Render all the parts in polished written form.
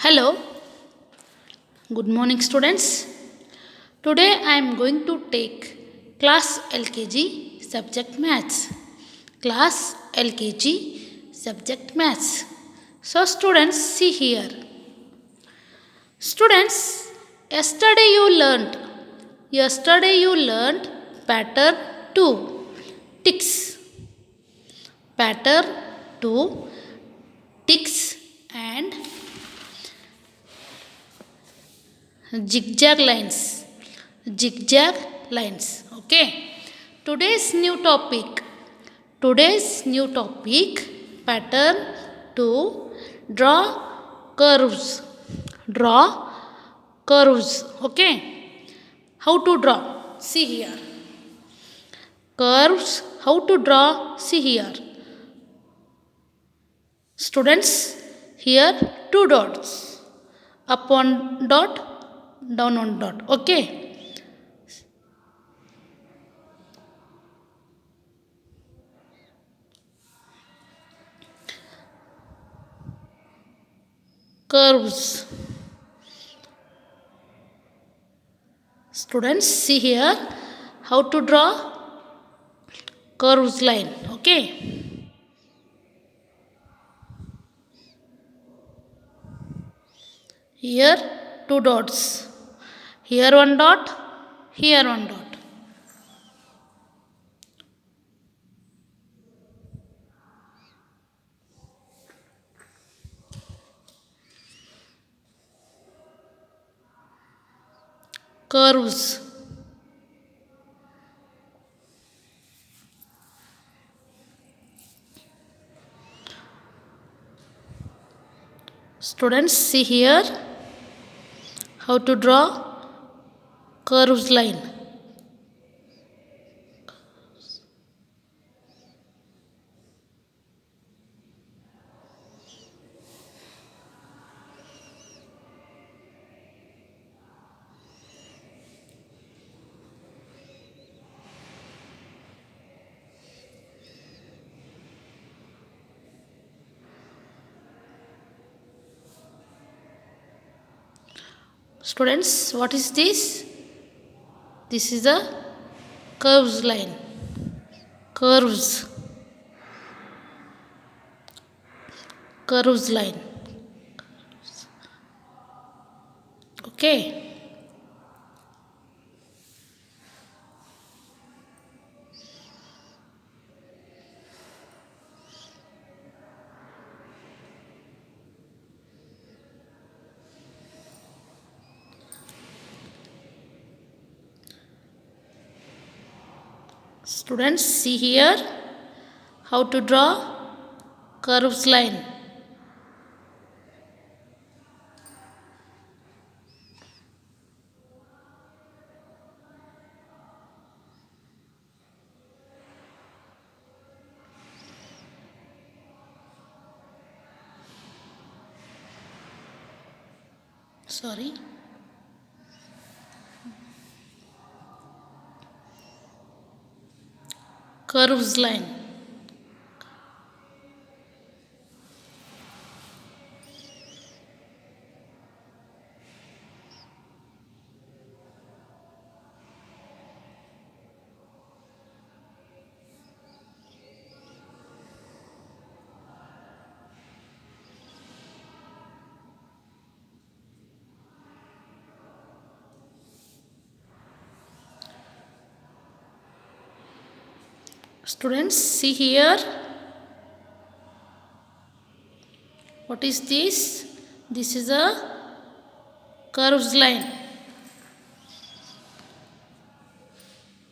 Hello, good morning, students. Today I am going to take class LKG subject maths. Class LKG subject maths. So, students, see here. Students, yesterday you learned pattern 2 ticks. Pattern 2 ticks and zigzag lines. Okay, today's new topic pattern to draw curves. Okay, how to draw? See here, curves. How to draw? See here, students. Here two dots, up one dot, down one dot. Okay, curves. Students, see here how to draw curves line. Okay, here two dots, here one dot, here one dot. Curves. Students, see here how to draw curves line. Students, what is this? This is a curves line. Curves line. Okay, students, see here how to draw curves line. Sorry. Curves line. Students, see here. What is this? This is a curves line.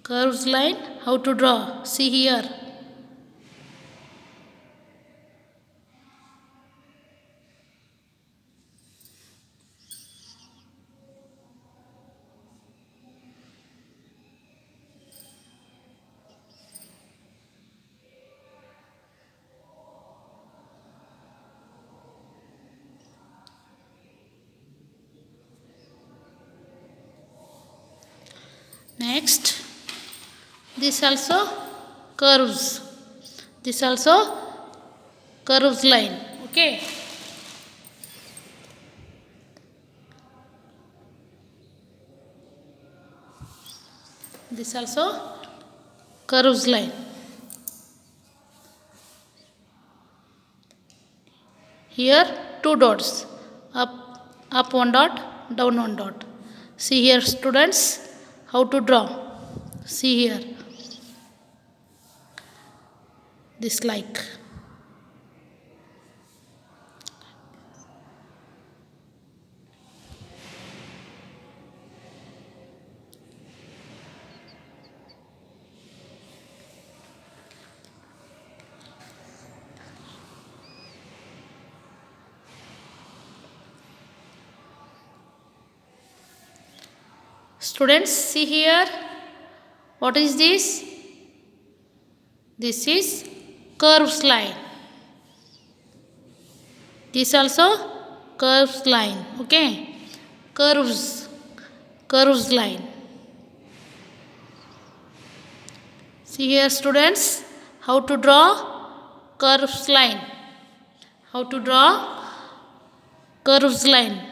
Curves line, how to draw? See here. Next, this also curves. This also curves line. Okay. This also curves line. Here two dots, up one dot, down one dot. See here students, how to draw. See here, this like. Students, see here, what is this? This is curves line. This also curves line. Okay, curves line. See here students, how to draw curves line. How to draw curves line.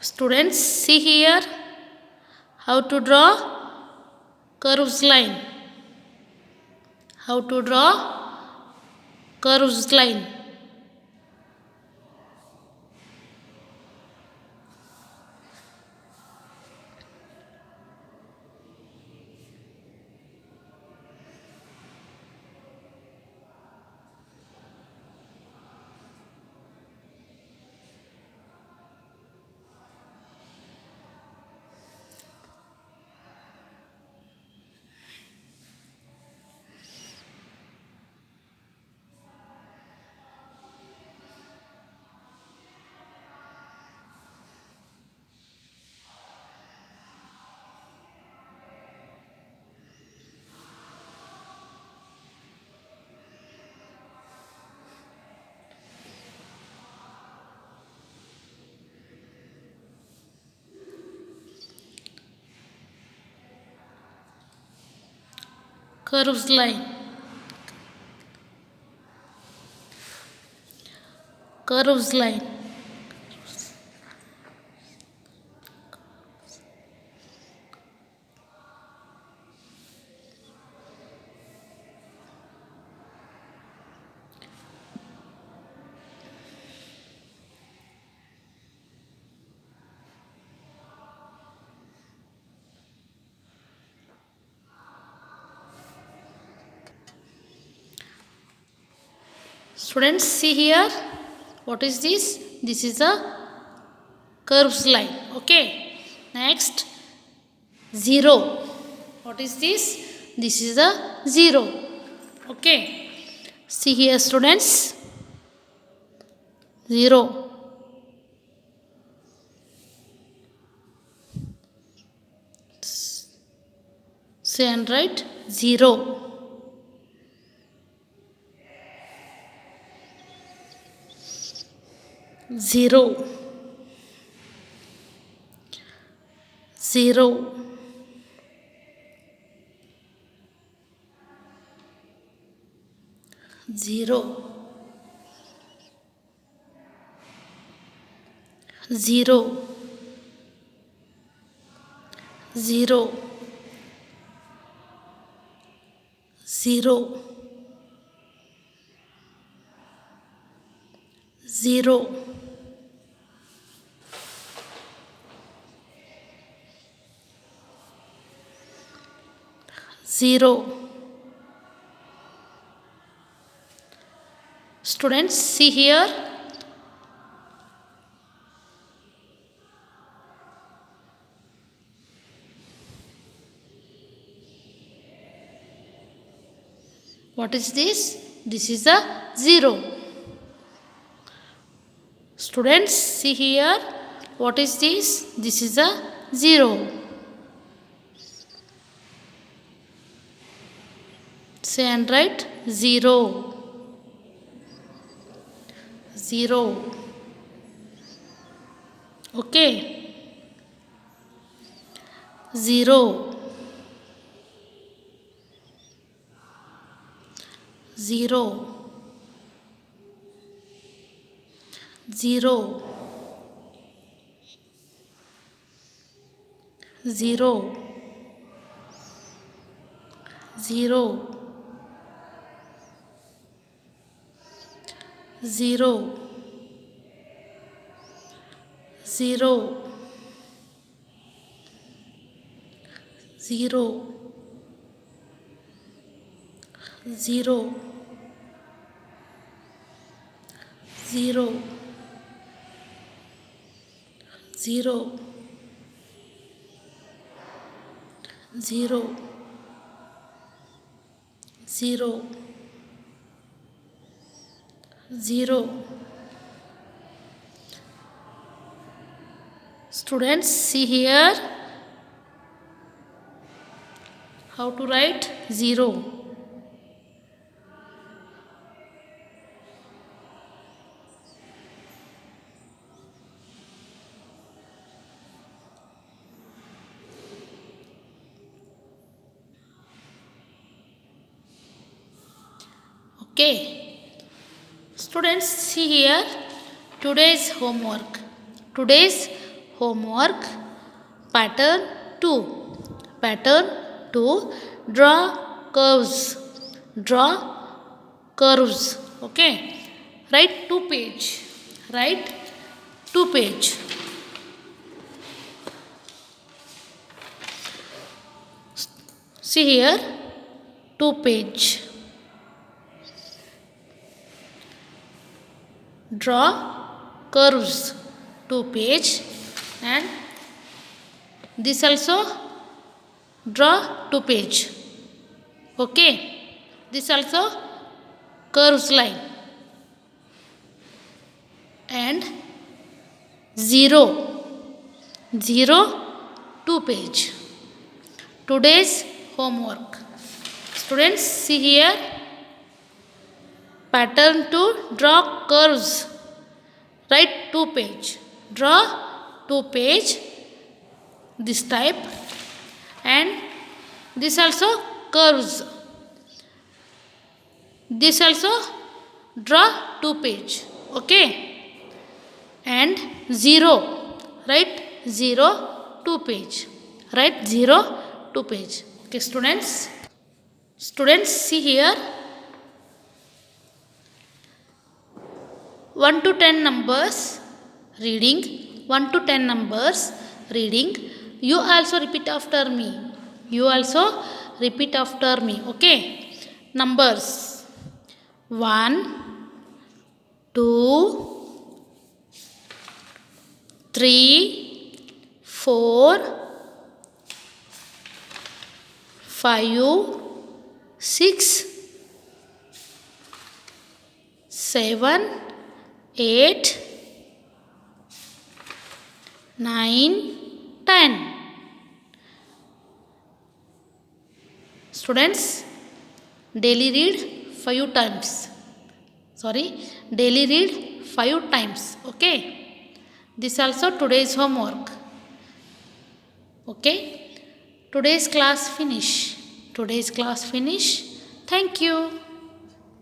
Students, see here, how to draw curves line. How to draw curves line. Curves line. Curves line. Students, see here, what is this? This is a curves line. Okay, next 0. What is this? This is a 0. Okay, see here students, 0. Say and write 0. 0. 0. 0. 0. 0. 0. 0. 0. Students, see here. What is this? This is a 0. Students, see here. What is this? This is a 0. Say and write 0. 0. Okay. 0. 0. 0. 0. 0. 0. 0. 0. 0. 0. 0. 0. 0. 0. Students, see here how to write 0. Okay. Students, see here today's homework. Today's homework pattern 2. Pattern 2, draw curves. Draw curves. Okay. Write 2 page. Write 2 page. See here 2 page. Draw curves 2 page, and this also draw 2 page. Okay, this also curves line, and 0 2 page. Today's homework. Students, see here pattern to draw curves. Write 2 page. Draw 2 page this type, and this also curves. This also draw 2 page. Okay, and 0. Write 0 2 page. Write 0 2 page. Okay, students. Students, see here 1 to 10 numbers reading. 1 to 10 numbers reading. You also repeat after me. You also repeat after me. Okay. Numbers 1, 2, 3, 4, 5, 6, 7, 8, 9, 10. Students, daily read 5 times. Daily read 5 times. Okay. This also today's homework. Okay. Today's class finish. Thank you.